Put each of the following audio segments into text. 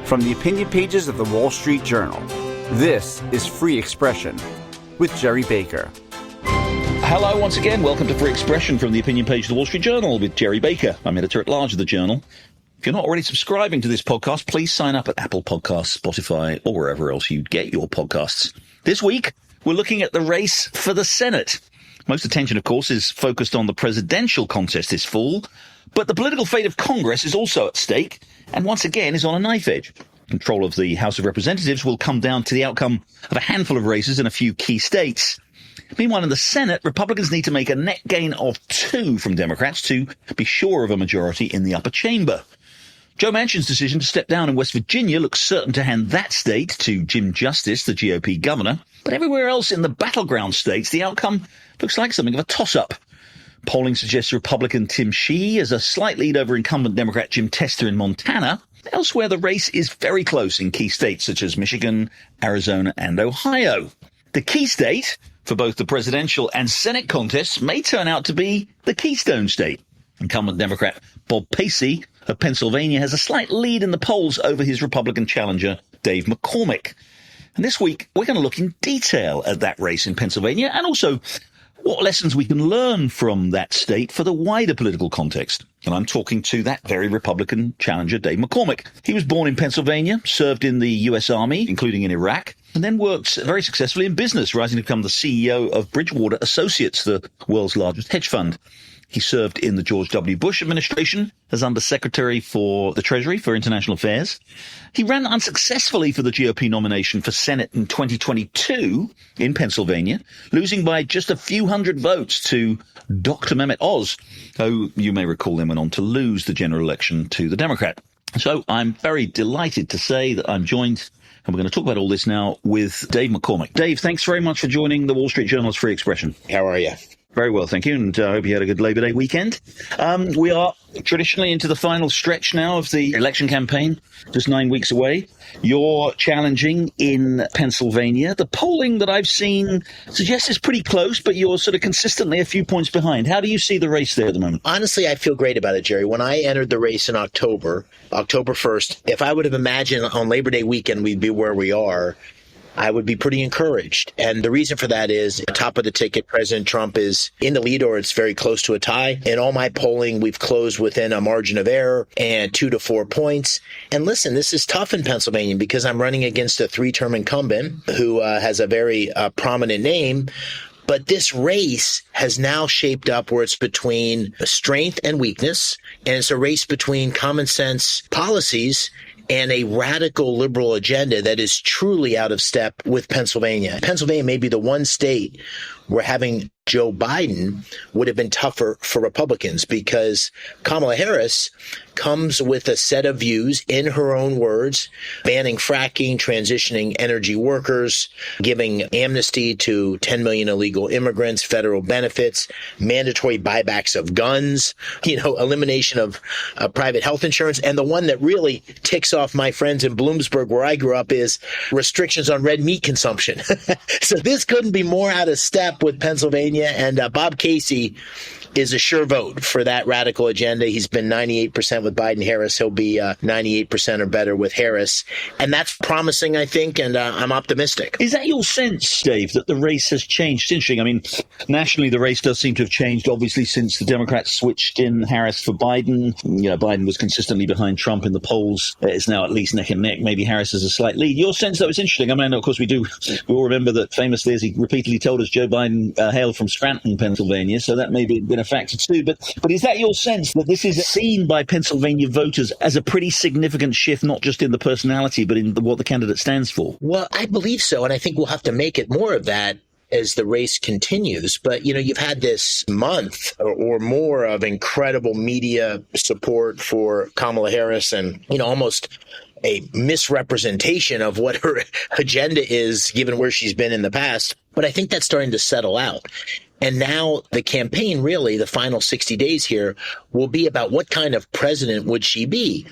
From the opinion pages of the Wall Street Journal, this is Free Expression with Gerry Baker. Hello once again. Welcome to Free Expression from the opinion page of the Wall Street Journal with Gerry Baker. I'm editor-at-large of the Journal. If you're not already subscribing to this podcast, please sign up at Apple Podcasts, Spotify, or wherever else you get your podcasts. This week, we're looking at the race for the Senate. Most attention, of course, is focused on the presidential contest this fall, but the political fate of Congress is also at stake, and once again is on a knife edge. Control of the House of Representatives will come down to the outcome of a handful of races in a few key states. Meanwhile, in the Senate, Republicans need to make a net gain of 2 from Democrats to be sure of a majority in the upper chamber. Joe Manchin's decision to step down in West Virginia looks certain to hand that state to Jim Justice, the GOP governor. But everywhere else in the battleground states, the outcome looks like something of a toss-up. Polling suggests Republican Tim Sheehy has a slight lead over incumbent Democrat Jim Tester in Montana. Elsewhere, the race is very close in key states such as Michigan, Arizona, and Ohio. The key state for both the presidential and Senate contests may turn out to be the Keystone State. Incumbent Democrat Bob Pacey of Pennsylvania has a slight lead in the polls over his Republican challenger, Dave McCormick. And this week, we're going to look in detail at that race in Pennsylvania and also what lessons we can learn from that state for the wider political context. And I'm talking to that very Republican challenger, Dave McCormick. He was born in Pennsylvania, served in the U.S. Army, including in Iraq, and then worked very successfully in business, rising to become the CEO of Bridgewater Associates, the world's largest hedge fund. He served in the George W. Bush administration as Undersecretary for the Treasury for International Affairs. He ran unsuccessfully for the GOP nomination for Senate in 2022 in Pennsylvania, losing by just a few hundred votes to Dr. Mehmet Oz, who you may recall then went on to lose the general election to the Democrat. So I'm very delighted to say that I'm joined, and we're going to talk about all this now, with Dave McCormick. Dave, thanks very much for joining the Wall Street Journal's Free Expression. How are you? Very well, thank you, and I hope you had a good Labor Day weekend. We are traditionally into the final stretch now of the election campaign, just 9 weeks away. You're challenging in Pennsylvania. The polling that I've seen suggests it's pretty close, but you're sort of consistently a few points behind. How do you see the race there at the moment? Honestly, I feel great about it, Gerry. When I entered the race in October 1st, if I would have imagined on Labor Day weekend we'd be where we are, I would be pretty encouraged. And the reason for that is, top of the ticket, President Trump is in the lead or it's very close to a tie. In all my polling, we've closed within a margin of error and 2 to 4 points. And listen, this is tough in Pennsylvania because I'm running against a 3-term incumbent who has a very prominent name. But this race has now shaped up where it's between strength and weakness, and it's a race between common sense policies and a radical liberal agenda that is truly out of step with Pennsylvania. Pennsylvania may be the one state where having Joe Biden would have been tougher for Republicans because Kamala Harris comes with a set of views, in her own words, banning fracking, transitioning energy workers, giving amnesty to 10 million illegal immigrants, federal benefits, mandatory buybacks of guns, elimination of private health insurance. And the one that really ticks off my friends in Bloomsburg, where I grew up, is restrictions on red meat consumption. So this couldn't be more out of step with Pennsylvania. And Bob Casey is a sure vote for that radical agenda. He's been 98% with Biden-Harris. He'll be 98% or better with Harris. And that's promising, I think, and I'm optimistic. Is that your sense, Dave, that the race has changed? It's interesting. I mean, nationally, the race does seem to have changed, obviously, since the Democrats switched in Harris for Biden. Biden was consistently behind Trump in the polls. It's now at least neck and neck. Maybe Harris has a slight lead. Your sense, though, is interesting. I mean, of course, we all remember that famously, as he repeatedly told us, Joe Biden hailed from Scranton, Pennsylvania, so that may have been a factor too. But is that your sense that this is seen by Pennsylvania voters as a pretty significant shift, not just in the personality, but in what the candidate stands for? Well, I believe so, and I think we'll have to make it more of that as the race continues. But, you've had this month or more of incredible media support for Kamala Harris and, almost a misrepresentation of what her agenda is, given where she's been in the past. But I think that's starting to settle out. And now the campaign, really, the final 60 days here, will be about what kind of president would she be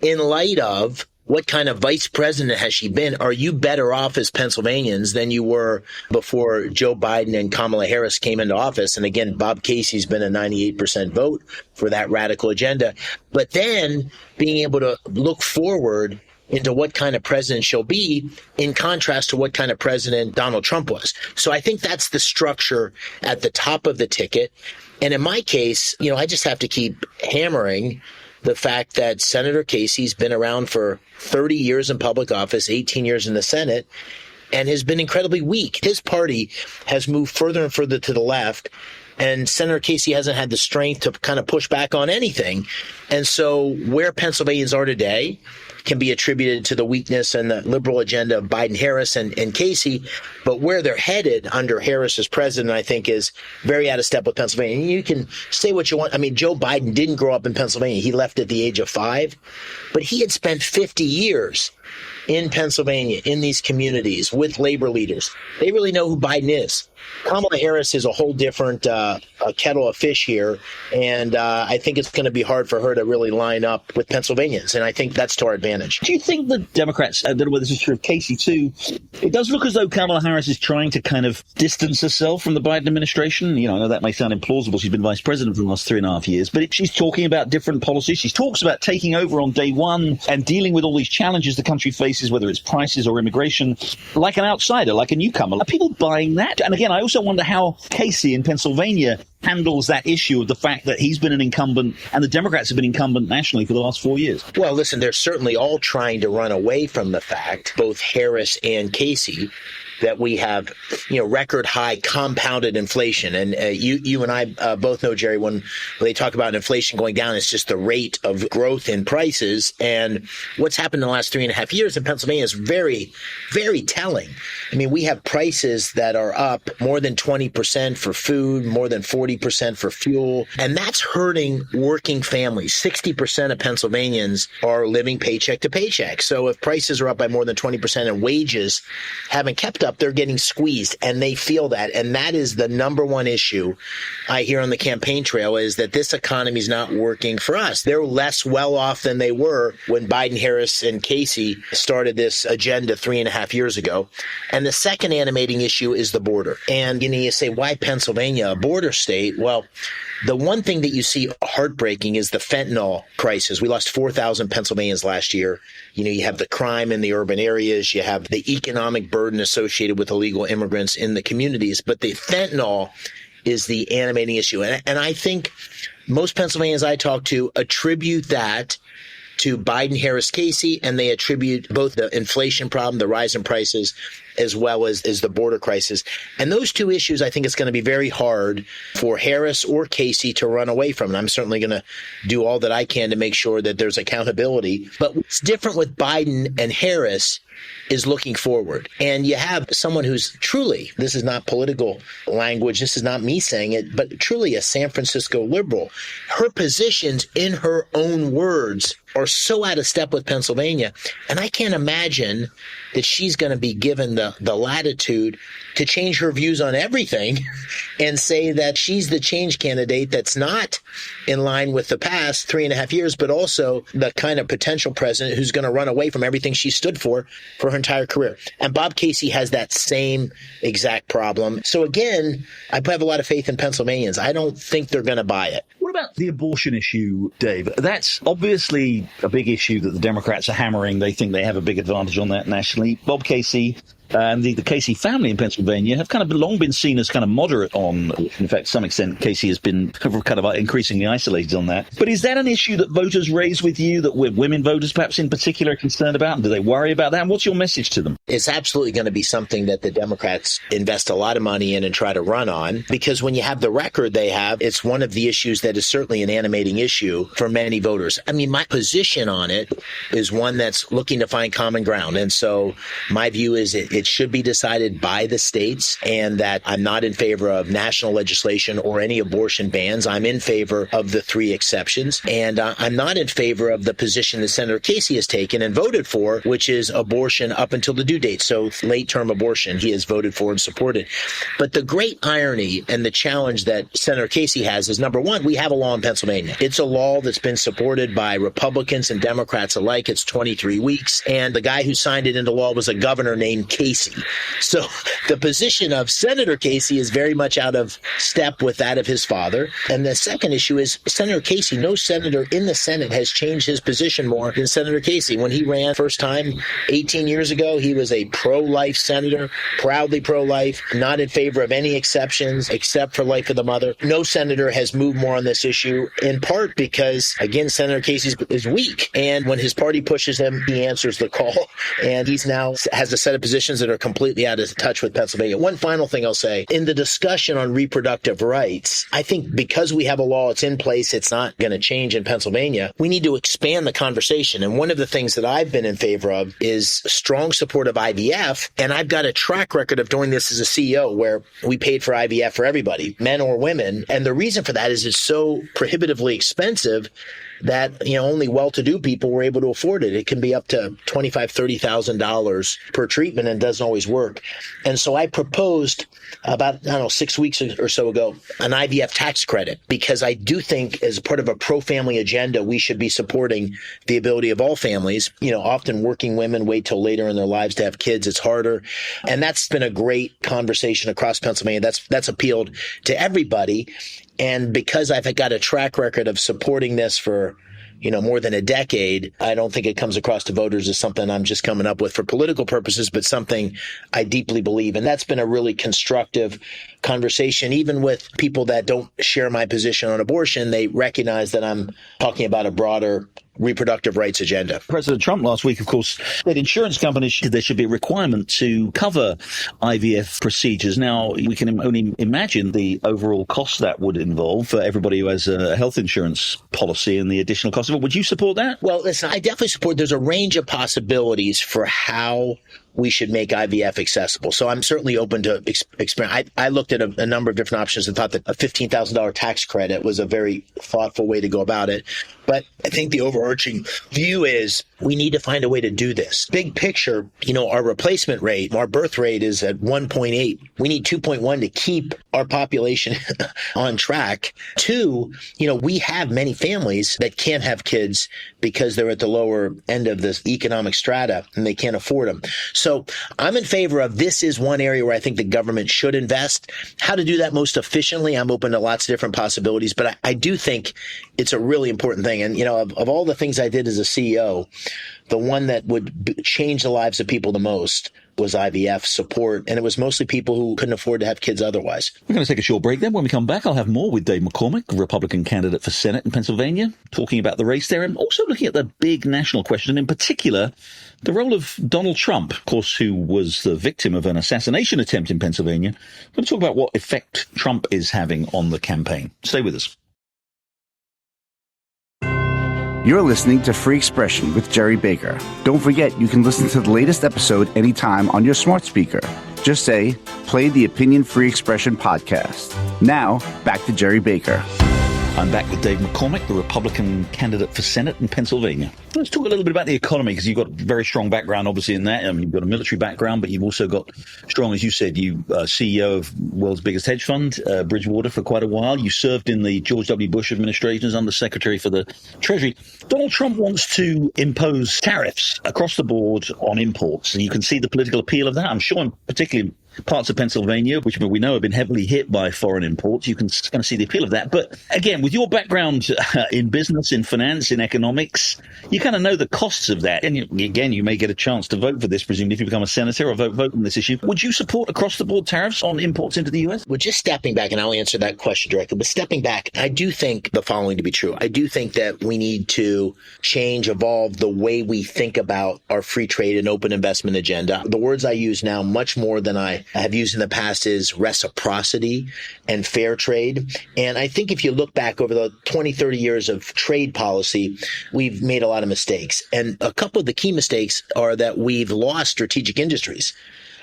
in light of what kind of vice president has she been? Are you better off as Pennsylvanians than you were before Joe Biden and Kamala Harris came into office? And again, Bob Casey's been a 98% vote for that radical agenda. But then being able to look forward into what kind of president she'll be, in contrast to what kind of president Donald Trump was. So I think that's the structure at the top of the ticket. And in my case, I just have to keep hammering the fact that Senator Casey's been around for 30 years in public office, 18 years in the Senate, and has been incredibly weak. His party has moved further and further to the left, and Senator Casey hasn't had the strength to kind of push back on anything. And so where Pennsylvanians are today can be attributed to the weakness and the liberal agenda of Biden, Harris, and Casey. But where they're headed under Harris as president, I think, is very out of step with Pennsylvania. And you can say what you want. I mean, Joe Biden didn't grow up in Pennsylvania. He left at the age of 5. But he had spent 50 years in Pennsylvania, in these communities, with labor leaders. They really know who Biden is. Kamala Harris is a whole different kettle of fish here, and I think it's going to be hard for her to really line up with Pennsylvanians, and I think that's to our advantage. Do you think the Democrats, I don't know whether this is true of Casey too, it does look as though Kamala Harris is trying to kind of distance herself from the Biden administration? I know that may sound implausible. She's been vice president for the last 3.5 years, but she's talking about different policies. She talks about taking over on day one and dealing with all these challenges the country faces, whether it's prices or immigration, like an outsider, like a newcomer. Are people buying that? And again, I also wonder how Casey in Pennsylvania handles that issue of the fact that he's been an incumbent and the Democrats have been incumbent nationally for the last 4 years. Well, listen, they're certainly all trying to run away from the fact, both Harris and Casey, that we have, record high compounded inflation. And you and I both know, Jerry, when they talk about inflation going down, it's just the rate of growth in prices. And what's happened in the last 3.5 years in Pennsylvania is very, very telling. I mean, we have prices that are up more than 20% for food, more than 40% for fuel. And that's hurting working families. 60% of Pennsylvanians are living paycheck to paycheck. So if prices are up by more than 20% and wages haven't kept up, they're getting squeezed, and they feel that. And that is the number one issue I hear on the campaign trail, is that this economy is not working for us. They're less well off than they were when Biden, Harris, and Casey started this agenda 3.5 years ago. And the second animating issue is the border. And you say, why Pennsylvania, a border state? Well, the one thing that you see heartbreaking is the fentanyl crisis. We lost 4,000 Pennsylvanians last year. You have the crime in the urban areas. You have the economic burden associated with illegal immigrants in the communities. But the fentanyl is the animating issue. And I think most Pennsylvanians I talk to attribute that to Biden, Harris, Casey, and they attribute both the inflation problem, the rise in prices, as well as the border crisis. And those two issues, I think it's going to be very hard for Harris or Casey to run away from. And I'm certainly going to do all that I can to make sure that there's accountability. But what's different with Biden and Harris is looking forward. And you have someone who's truly, this is not political language, this is not me saying it, but truly a San Francisco liberal. Her positions, in her own words, are so out of step with Pennsylvania. And I can't imagine that she's going to be given the latitude to change her views on everything and say that she's the change candidate that's not in line with the past 3.5 years, but also the kind of potential president who's going to run away from everything she stood for her entire career. And Bob Casey has that same exact problem. So again, I have a lot of faith in Pennsylvanians. I don't think they're going to buy it. What about the abortion issue, Dave? That's obviously a big issue that the Democrats are hammering. They think they have a big advantage on that nationally. Bob Casey and the Casey family in Pennsylvania have kind of long been seen as kind of moderate on, in fact, to some extent, Casey has been kind of increasingly isolated on that. But is that an issue that voters raise with you, that women voters perhaps in particular are concerned about? Do they worry about that? And what's your message to them? It's absolutely going to be something that the Democrats invest a lot of money in and try to run on, because when you have the record they have, it's one of the issues that is certainly an animating issue for many voters. I mean, my position on it is one that's looking to find common ground. And so my view is it should be decided by the states, and that I'm not in favor of national legislation or any abortion bans. I'm in favor of the 3 exceptions. And I'm not in favor of the position that Senator Casey has taken and voted for, which is abortion up until the due date. So late-term abortion, he has voted for and supported. But the great irony and the challenge that Senator Casey has is, number one, we have a law in Pennsylvania. It's a law that's been supported by Republicans and Democrats alike. It's 23 weeks. And the guy who signed it into law was a governor named Casey. So the position of Senator Casey is very much out of step with that of his father. And the second issue is Senator Casey, no senator in the Senate has changed his position more than Senator Casey. When he ran first time 18 years ago, he was a pro-life senator, proudly pro-life, not in favor of any exceptions except for life of the mother. No senator has moved more on this issue, in part because, again, Senator Casey is weak. And when his party pushes him, he answers the call. And he's now has a set of positions that are completely out of touch with Pennsylvania. One final thing I'll say, in the discussion on reproductive rights, I think because we have a law, it's in place, it's not going to change in Pennsylvania, we need to expand the conversation. And one of the things that I've been in favor of is strong support of IVF. And I've got a track record of doing this as a CEO where we paid for IVF for everybody, men or women. And the reason for that is it's so prohibitively expensive that, only well-to-do people were able to afford it. It can be up to $25,000, $30,000 per treatment and doesn't always work. And so I proposed about, 6 weeks or so ago, an IVF tax credit, because I do think as part of a pro-family agenda, we should be supporting the ability of all families. Often working women wait till later in their lives to have kids. It's harder. And that's been a great conversation across Pennsylvania. That's appealed to everybody. And because I've got a track record of supporting this for, more than a decade, I don't think it comes across to voters as something I'm just coming up with for political purposes, but something I deeply believe. And that's been a really constructive conversation. Even with people that don't share my position on abortion, they recognize that I'm talking about a broader reproductive rights agenda. President Trump last week, of course, said insurance companies, there should be a requirement to cover IVF procedures. Now, we can only imagine the overall cost that would involve for everybody who has a health insurance policy and the additional cost of it. Would you support that? Well, listen, I definitely support. There's a range of possibilities for how we should make IVF accessible. So I'm certainly open to experiment. I looked at a number of different options and thought that a $15,000 tax credit was a very thoughtful way to go about it. But I think the overarching view is we need to find a way to do this. Big picture, our replacement rate, our birth rate is at 1.8. We need 2.1 to keep our population on track. 2, we have many families that can't have kids because they're at the lower end of this economic strata and they can't afford them. So I'm in favor of this is one area where I think the government should invest. How to do that most efficiently, I'm open to lots of different possibilities, but I do think it's a really important thing. And, of all the things I did as a CEO, the one that would change the lives of people the most was IVF support. And it was mostly people who couldn't afford to have kids otherwise. We're going to take a short break then. When we come back, I'll have more with Dave McCormick, Republican candidate for Senate in Pennsylvania, talking about the race there and also looking at the big national question, and in particular, the role of Donald Trump, of course, who was the victim of an assassination attempt in Pennsylvania. We're going to talk about what effect Trump is having on the campaign. Stay with us. You're listening to Free Expression with Gerry Baker. Don't forget, you can listen to the latest episode anytime on your smart speaker. Just say, play the Opinion Free Expression podcast. Now, back to Gerry Baker. I'm back with Dave McCormick, the Republican candidate for Senate in Pennsylvania. Let's talk a little bit about the economy, because you've got a very strong background, obviously, in that. You've got a military background, but you've also got strong, as you said, you CEO of world's biggest hedge fund, Bridgewater, for quite a while. You served in the George W. Bush administration as Undersecretary for the Treasury. Donald Trump wants to impose tariffs across the board on imports, and you can see the political appeal of that. I'm sure, particularly parts of Pennsylvania, which we know have been heavily hit by foreign imports. You can kind of see the appeal of that. But again, with your background in business, in finance, in economics, you kind of know the costs of that. And you may get a chance to vote for this, presumably, if you become a senator or vote on this issue. Would you support across-the-board tariffs on imports into the U.S.? Well, just stepping back, and I'll answer that question directly, but stepping back, I do think the following to be true. I do think that we need to change, evolve the way we think about our free trade and open investment agenda. The words I use now, much more than I have used in the past, is reciprocity and fair trade. And I think if you look back over the 20, 30 years of trade policy, we've made a lot of mistakes. And a couple of the key mistakes are that we've lost strategic industries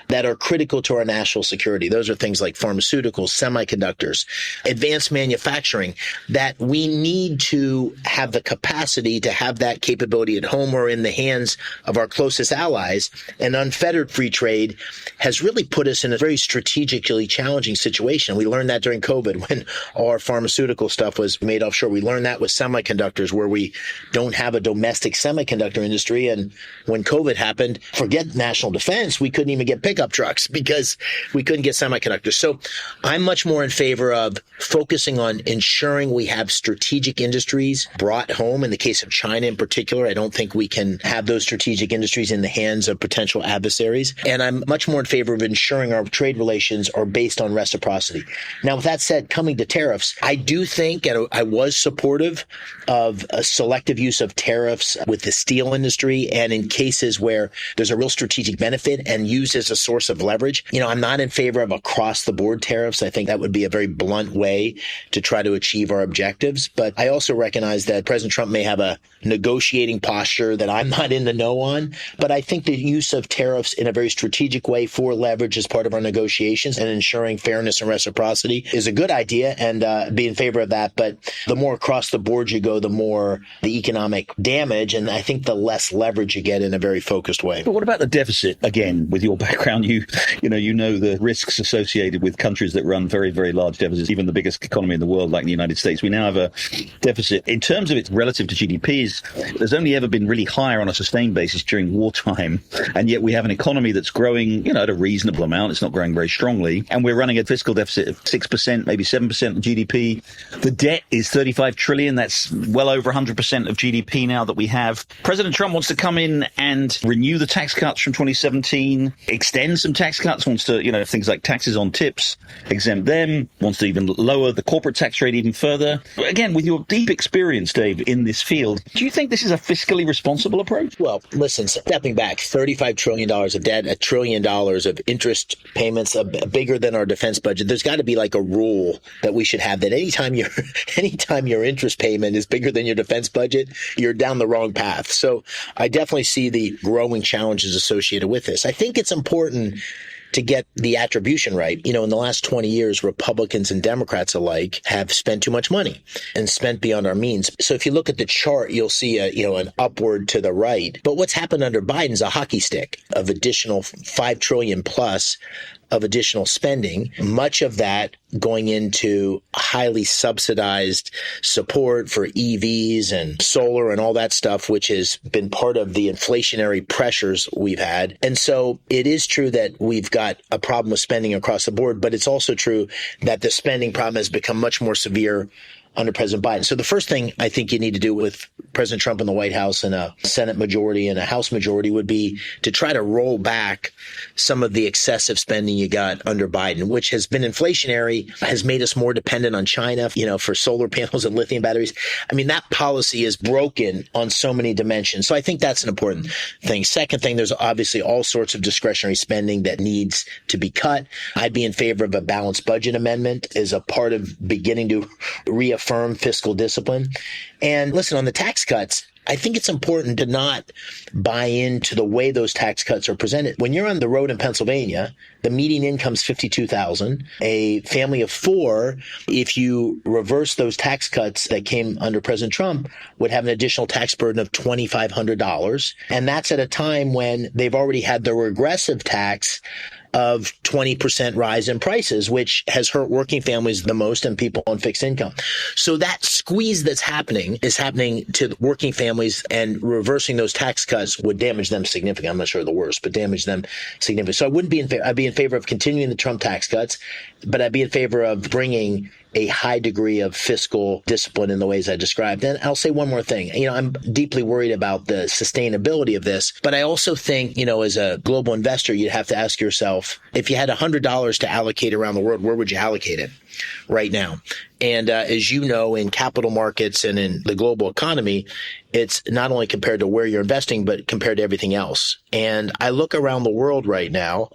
that are critical to our national security. Those are things like pharmaceuticals, semiconductors, advanced manufacturing, that we need to have the capacity to have that capability at home or in the hands of our closest allies. And unfettered free trade has really put us in a very strategically challenging situation. We learned that during COVID when all our pharmaceutical stuff was made offshore. We learned that with semiconductors, where we don't have a domestic semiconductor industry. And when COVID happened, forget national defense, we couldn't even get pictures pickup trucks because we couldn't get semiconductors. So I'm much more in favor of focusing on ensuring we have strategic industries brought home. In the case of China in particular, I don't think we can have those strategic industries in the hands of potential adversaries. And I'm much more in favor of ensuring our trade relations are based on reciprocity. Now, with that said, coming to tariffs, I do think, and I was supportive of a selective use of tariffs with the steel industry and in cases where there's a real strategic benefit and used as a source of leverage. I'm not in favor of across the board tariffs. I think that would be a very blunt way to try to achieve our objectives. But I also recognize that President Trump may have a negotiating posture that I'm not in the know on. But I think the use of tariffs in a very strategic way for leverage as part of our negotiations and ensuring fairness and reciprocity is a good idea, and be in favor of that. But the more across the board you go, the more the economic damage, and I think the less leverage you get in a very focused way. But what about the deficit? Again, with your background, you know the risks associated with countries that run very, very large deficits, even the biggest economy in the world like the United States. We now have a deficit in terms of its relative to GDP. There's only ever been really higher on a sustained basis during wartime, and yet we have an economy that's growing, at a reasonable amount. It's not growing very strongly, and we're running a fiscal deficit of 6%, maybe 7% of GDP. The debt is 35 trillion. That's well over 100% of GDP now that we have. President Trump wants to come in and renew the tax cuts from 2017, extend some tax cuts, wants to, things like taxes on tips, exempt them, wants to even lower the corporate tax rate even further. Again, with your deep experience, Dave, in this field, do you think this is a fiscally responsible approach? Well, listen, stepping back, $35 trillion of debt, $1 trillion of interest payments, bigger than our defense budget. There's got to be like a rule that we should have that anytime your interest payment is bigger than your defense budget, you're down the wrong path. So I definitely see the growing challenges associated with this. I think it's important to get the attribution right. In the last 20 years, Republicans and Democrats alike have spent too much money and spent beyond our means. So if you look at the chart, you'll see an upward to the right. But what's happened under Biden is a hockey stick of additional $5 trillion plus of additional spending, much of that going into highly subsidized support for EVs and solar and all that stuff, which has been part of the inflationary pressures we've had. And so it is true that we've got a problem with spending across the board, but it's also true that the spending problem has become much more severe under President Biden. So the first thing I think you need to do with President Trump in the White House and a Senate majority and a House majority would be to try to roll back some of the excessive spending you got under Biden, which has been inflationary, has made us more dependent on China, for solar panels and lithium batteries. I mean, that policy is broken on so many dimensions. So I think that's an important thing. Second thing, there's obviously all sorts of discretionary spending that needs to be cut. I'd be in favor of a balanced budget amendment as a part of beginning to reaffirm fiscal discipline. And listen, on the tax cuts, I think it's important to not buy into the way those tax cuts are presented. When you're on the road in Pennsylvania, the median income is $52,000. A family of four, if you reverse those tax cuts that came under President Trump, would have an additional tax burden of $2,500. And that's at a time when they've already had the regressive tax of 20% rise in prices, which has hurt working families the most and people on fixed income. So that squeeze that's happening is happening to working families, and reversing those tax cuts would damage them significantly. I'm not sure the worst, but damage them significantly. So I wouldn't be in favor. I'd be in favor of continuing the Trump tax cuts, but I'd be in favor of bringing a high degree of fiscal discipline in the ways I described. And I'll say one more thing. I'm deeply worried about the sustainability of this, but I also think, as a global investor, you'd have to ask yourself, if you had $100 to allocate around the world, where would you allocate it right now? And as you know, in capital markets and in the global economy, it's not only compared to where you're investing, but compared to everything else. And I look around the world right now,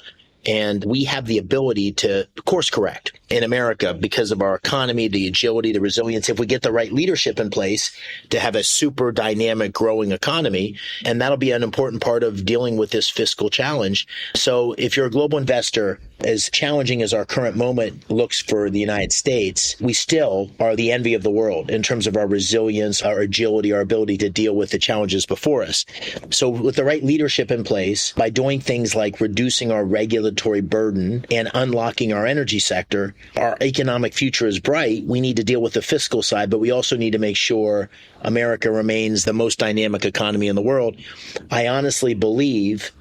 and we have the ability to course correct in America because of our economy, the agility, the resilience, if we get the right leadership in place to have a super dynamic growing economy. And that'll be an important part of dealing with this fiscal challenge. So if you're a global investor, as challenging as our current moment looks for the United States, we still are the envy of the world in terms of our resilience, our agility, our ability to deal with the challenges before us. So with the right leadership in place, by doing things like reducing our regulatory burden and unlocking our energy sector, our economic future is bright. We need to deal with the fiscal side, but we also need to make sure America remains the most dynamic economy in the world. I honestly believe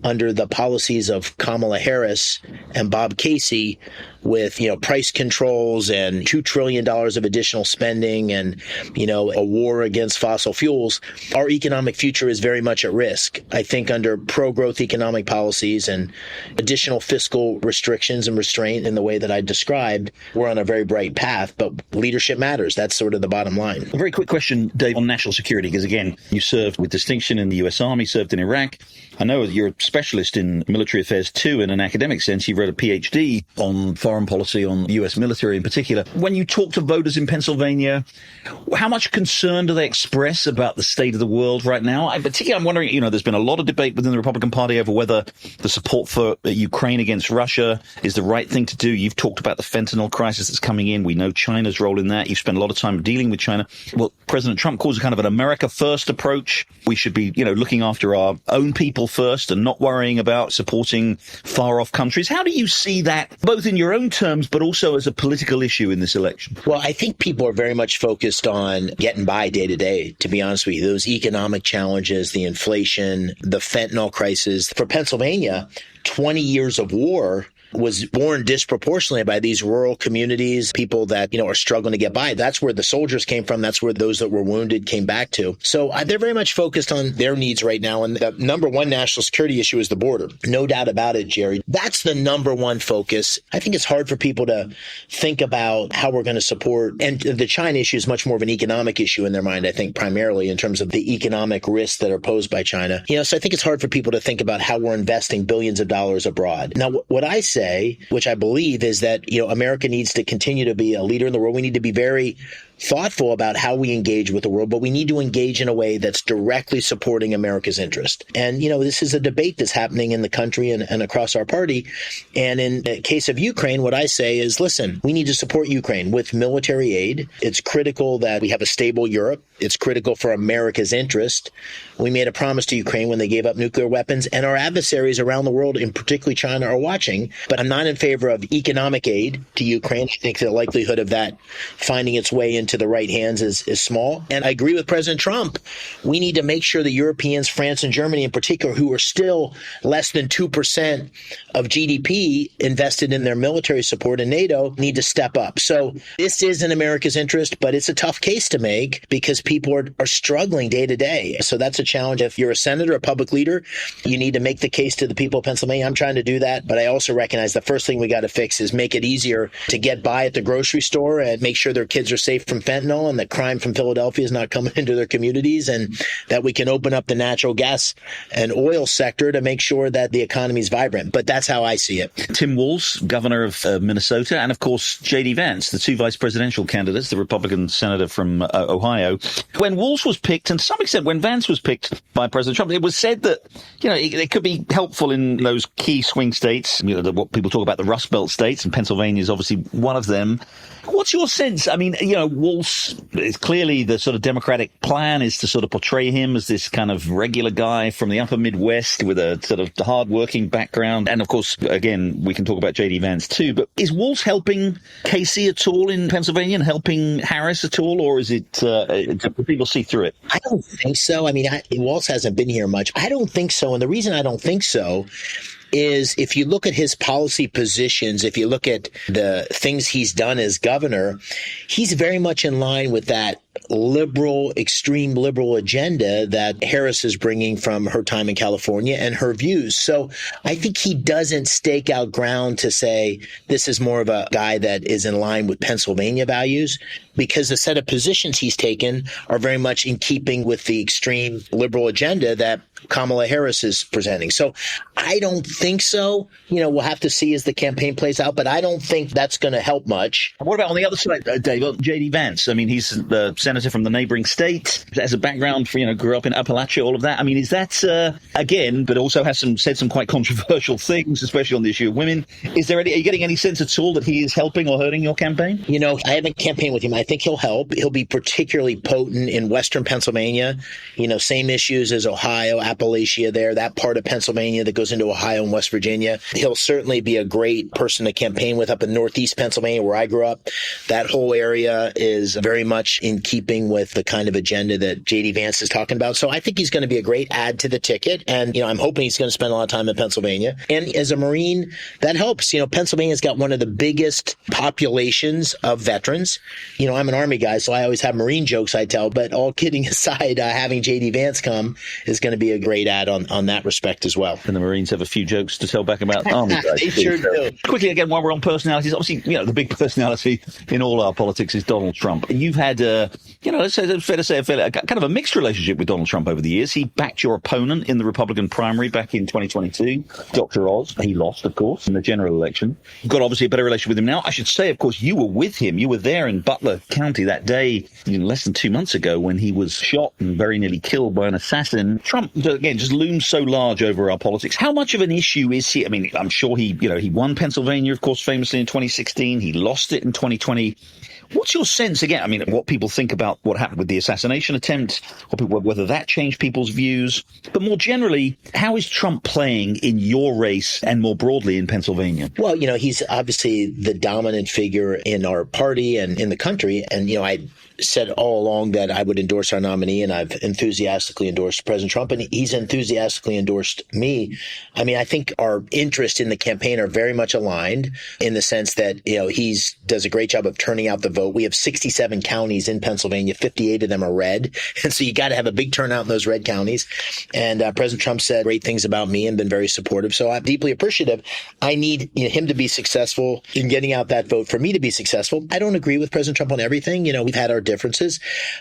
under the policies of Kamala Harris and Bob Casey with, price controls and $2 trillion of additional spending and, a war against fossil fuels, our economic future is very much at risk. I think under pro-growth economic policies and additional fiscal restrictions and restraint in the way that I described, we're on a very bright path, but leadership matters. That's sort of the bottom line. A very quick question, Dave, on national security, because again, you served with distinction in the US Army, served in Iraq. I know you're a specialist in military affairs too, in an academic sense. You've read a PhD on foreign policy, on US military in particular. When you talk to voters in Pennsylvania, how much concern do they express about the state of the world right now? Particularly, I'm wondering, there's been a lot of debate within the Republican Party over whether the support for Ukraine against Russia is the right thing to do. You've talked about the fentanyl crisis that's coming in. We know China's role in that. You've spent a lot of time dealing with China. Well, President Trump calls it kind of an America first approach. We should be, looking after our own people first and not worrying about supporting far off countries. How do you see that, both in your own terms, but also as a political issue in this election? Well, I think people are very much focused on getting by day to day, to be honest with you. Those economic challenges, the inflation, the fentanyl crisis. For Pennsylvania, 20 years of war was borne disproportionately by these rural communities, people that, are struggling to get by. That's where the soldiers came from. That's where those that were wounded came back to. So they're very much focused on their needs right now. And the number one national security issue is the border. No doubt about it, Jerry. That's the number one focus. I think it's hard for people to think about how we're going to support. And the China issue is much more of an economic issue in their mind, I think, primarily in terms of the economic risks that are posed by China. So I think it's hard for people to think about how we're investing billions of dollars abroad. Now, what I say, which I believe, is that, America needs to continue to be a leader in the world. We need to be very thoughtful about how we engage with the world, but we need to engage in a way that's directly supporting America's interest. And, this is a debate that's happening in the country and across our party. And in the case of Ukraine, what I say is, listen, we need to support Ukraine with military aid. It's critical that we have a stable Europe. It's critical for America's interest. We made a promise to Ukraine when they gave up nuclear weapons, and our adversaries around the world, and particularly China, are watching. But I'm not in favor of economic aid to Ukraine. I think the likelihood of that finding its way into the right hands is small. And I agree with President Trump. We need to make sure the Europeans, France and Germany in particular, who are still less than 2% of GDP invested in their military support in NATO, need to step up. So this is in America's interest, but it's a tough case to make because people are struggling day to day. So that's a challenge. If you're a senator, a public leader, you need to make the case to the people of Pennsylvania. I'm trying to do that, but I also recognize the first thing we got to fix is make it easier to get by at the grocery store and make sure their kids are safe from fentanyl and that crime from Philadelphia is not coming into their communities, and that we can open up the natural gas and oil sector to make sure that the economy is vibrant. But that's how I see it. Tim Walz, governor of Minnesota, and of course J.D. Vance, the two vice presidential candidates, the Republican senator from Ohio. When Walz was picked, and to some extent when Vance was picked by President Trump, it was said that, it could be helpful in those key swing states, what people talk about, the Rust Belt states, and Pennsylvania is obviously one of them. What's your sense? I mean, Walz is clearly the sort of Democratic plan is to sort of portray him as this kind of regular guy from the upper Midwest with a sort of hard-working background. And of course, again, we can talk about J.D. Vance too. But is Walz helping Casey at all in Pennsylvania and helping Harris at all? Or is it, do people see through it? I don't think so. I mean, Walz hasn't been here much. I don't think so. And the reason I don't think so is if you look at his policy positions, if you look at the things he's done as governor, he's very much in line with that liberal, extreme liberal agenda that Harris is bringing from her time in California and her views. So I think he doesn't stake out ground to say this is more of a guy that is in line with Pennsylvania values, because the set of positions he's taken are very much in keeping with the extreme liberal agenda that Kamala Harris is presenting. So I don't think so. We'll have to see as the campaign plays out, but I don't think that's going to help much. What about on the other side, Dave? J.D. Vance. I mean, he's the senator from the neighboring state, has a background for, grew up in Appalachia, all of that. I mean, is that, again, but also has said some quite controversial things, especially on the issue of women. Are you getting any sense at all that he is helping or hurting your campaign? I haven't campaigned with him. I think he'll help. He'll be particularly potent in Western Pennsylvania. Same issues as Ohio, Appalachia there, that part of Pennsylvania that goes into Ohio and West Virginia. He'll certainly be a great person to campaign with up in Northeast Pennsylvania, where I grew up. That whole area is very much in keeping with the kind of agenda that J.D. Vance is talking about. So I think he's going to be a great add to the ticket. And, I'm hoping he's going to spend a lot of time in Pennsylvania. And as a Marine, that helps. Pennsylvania's got one of the biggest populations of veterans. I'm an Army guy, so I always have Marine jokes I tell. But all kidding aside, having J.D. Vance come is going to be a great add on that respect as well. And the Marines have a few jokes to tell back about Army guys. They sure do. Quickly, again, while we're on personalities, obviously, the big personality in all our politics is Donald Trump. You've had, let's say, it's fair to say, kind of a mixed relationship with Donald Trump over the years. He backed your opponent in the Republican primary back in 2022, Dr. Oz. He lost, of course, in the general election. You've got, obviously, a better relationship with him now. I should say, of course, you were with him. You were there in Butler County that day, less than 2 months ago, when he was shot and very nearly killed by an assassin. Trump, again, just looms so large over our politics. How much of an issue is he? I mean, I'm sure he won Pennsylvania, of course, famously in 2016. He lost it in 2020. What's your sense, again, what people think about what happened with the assassination attempt, whether that changed people's views, but more generally, how is Trump playing in your race and more broadly in Pennsylvania? Well, he's obviously the dominant figure in our party and in the country. And, I said all along that I would endorse our nominee, and I've enthusiastically endorsed President Trump, and he's enthusiastically endorsed me. I think our interests in the campaign are very much aligned in the sense that, he does a great job of turning out the vote. We have 67 counties in Pennsylvania. 58 of them are red. And so you got to have a big turnout in those red counties. And President Trump said great things about me and been very supportive. So I'm deeply appreciative. I need him to be successful in getting out that vote for me to be successful. I don't agree with President Trump on everything. We've had our differences,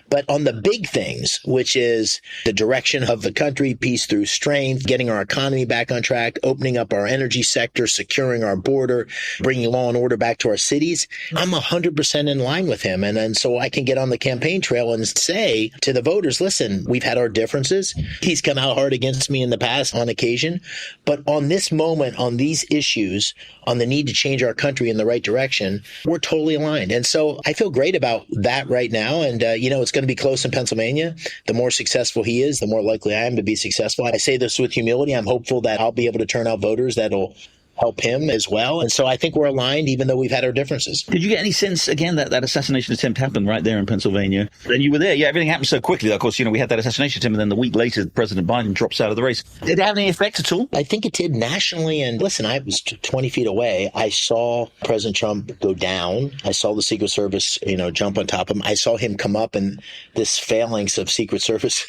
but on the big things, which is the direction of the country, peace through strength, getting our economy back on track, opening up our energy sector, securing our border, bringing law and order back to our cities, I'm 100% in line with him. And so I can get on the campaign trail and say to the voters, listen, we've had our differences. He's come out hard against me in the past on occasion, but on this moment, on these issues, on the need to change our country in the right direction, we're totally aligned. And so I feel great about that right now. And, it's going to be close in Pennsylvania. The more successful he is, the more likely I am to be successful. I say this with humility. I'm hopeful that I'll be able to turn out voters that'll help him as well. And so I think we're aligned, even though we've had our differences. Did you get any sense, again, that assassination attempt happened right there in Pennsylvania? Then you were there. Yeah, everything happened so quickly. Of course, we had that assassination attempt, and then the week later, President Biden drops out of the race. Did it have any effect at all? I think it did nationally. And listen, I was 20 feet away. I saw President Trump go down. I saw the Secret Service, jump on top of him. I saw him come up and this phalanx of Secret Service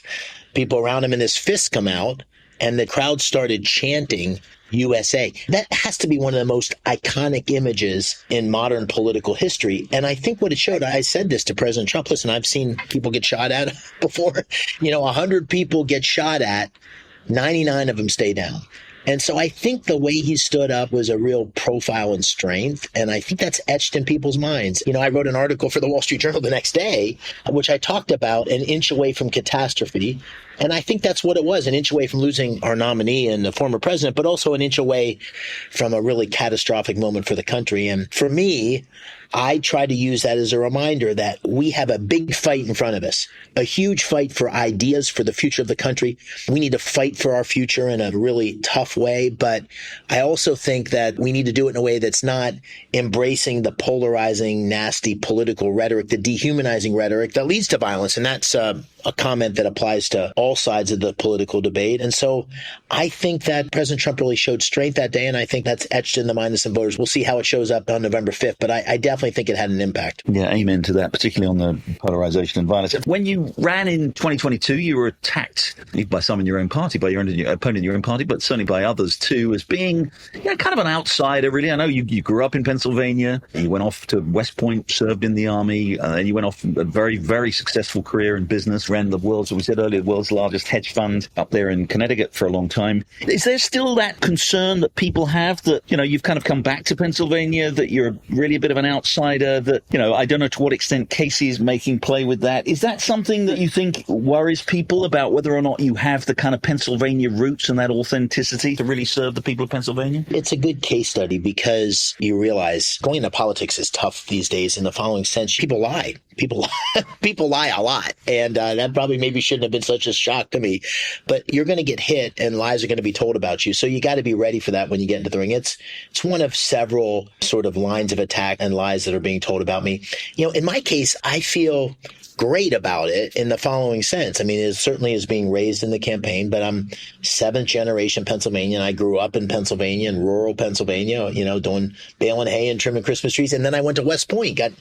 people around him and his fists come out, and the crowd started chanting USA. That has to be one of the most iconic images in modern political history. And I think what it showed, I said this to President Trump, listen, I've seen people get shot at before. 100 people get shot at, 99 of them stay down. And so I think the way he stood up was a real profile and strength. And I think that's etched in people's minds. I wrote an article for the Wall Street Journal the next day, which I talked about an inch away from catastrophe. And I think that's what it was, an inch away from losing our nominee and the former president, but also an inch away from a really catastrophic moment for the country. And for me, I try to use that as a reminder that we have a big fight in front of us, a huge fight for ideas for the future of the country. We need to fight for our future in a really tough way. But I also think that we need to do it in a way that's not embracing the polarizing, nasty political rhetoric, the dehumanizing rhetoric that leads to violence. And that's a comment that applies to all sides of the political debate. And so I think that President Trump really showed strength that day, and I think that's etched in the minds of some voters. We'll see how it shows up on November 5th, but I definitely think it had an impact. Yeah, amen to that, particularly on the polarization and violence. When you ran in 2022, you were attacked by some in your own party, by your opponent in your own party, but certainly by others too, as being kind of an outsider, really. I know you grew up in Pennsylvania, you went off to West Point, served in the Army, and you went off a very, very successful career in business, ran the world's, as we said earlier, the world's largest hedge fund up there in Connecticut for a long time. Is there still that concern that people have that, you've kind of come back to Pennsylvania, that you're really a bit of an outsider, that, I don't know to what extent Casey is making play with that. Is that something that you think worries people about whether or not you have the kind of Pennsylvania roots and that authenticity to really serve the people of Pennsylvania? It's a good case study because you realize going into politics is tough these days in the following sense. People lie. People lie a lot. And that probably maybe shouldn't have been such a shock to me. But you're going to get hit and lies are going to be told about you. So you got to be ready for that when you get into the ring. It's one of several sort of lines of attack and lies that are being told about me. In my case, I feel great about it in the following sense. I mean, it certainly is being raised in the campaign, but I'm seventh generation Pennsylvanian. I grew up in Pennsylvania, in rural Pennsylvania, doing baling hay and trimming Christmas trees. And then I went to West Point, got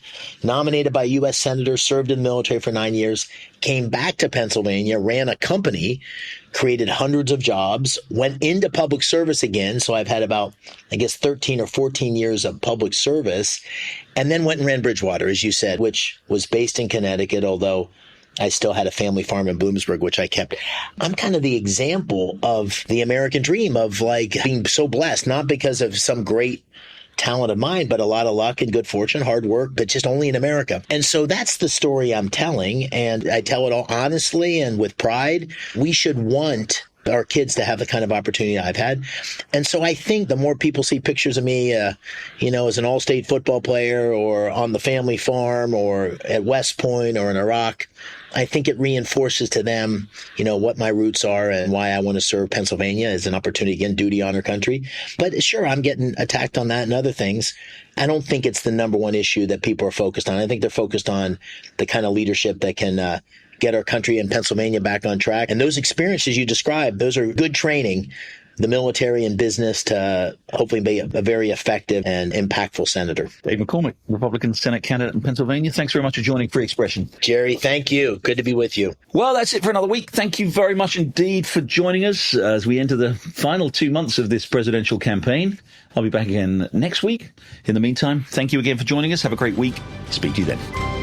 nominated by U.S. Senator, served in the military for 9 years, came back to Pennsylvania, ran a company, created hundreds of jobs, went into public service again. So I've had about, 13 or 14 years of public service, and then went and ran Bridgewater, as you said, which was based in Connecticut, although I still had a family farm in Bloomsburg, which I kept. I'm kind of the example of the American dream of being so blessed, not because of some great talent of mine, but a lot of luck and good fortune, hard work, but just only in America. And so that's the story I'm telling. And I tell it all honestly and with pride. We should want our kids to have the kind of opportunity I've had. And so I think the more people see pictures of me, as an all-state football player or on the family farm or at West Point or in Iraq, I think it reinforces to them, what my roots are and why I want to serve Pennsylvania as an opportunity, again, duty, honor, country. But sure, I'm getting attacked on that and other things. I don't think it's the number one issue that people are focused on. I think they're focused on the kind of leadership that can get our country and Pennsylvania back on track. And those experiences you described, those are good training, the military and business, to hopefully be a very effective and impactful senator. Dave McCormick, Republican Senate candidate in Pennsylvania. Thanks very much for joining Free Expression. Gerry, thank you. Good to be with you. Well, that's it for another week. Thank you very much indeed for joining us as we enter the final 2 months of this presidential campaign. I'll be back again next week. In the meantime, thank you again for joining us. Have a great week. Speak to you then.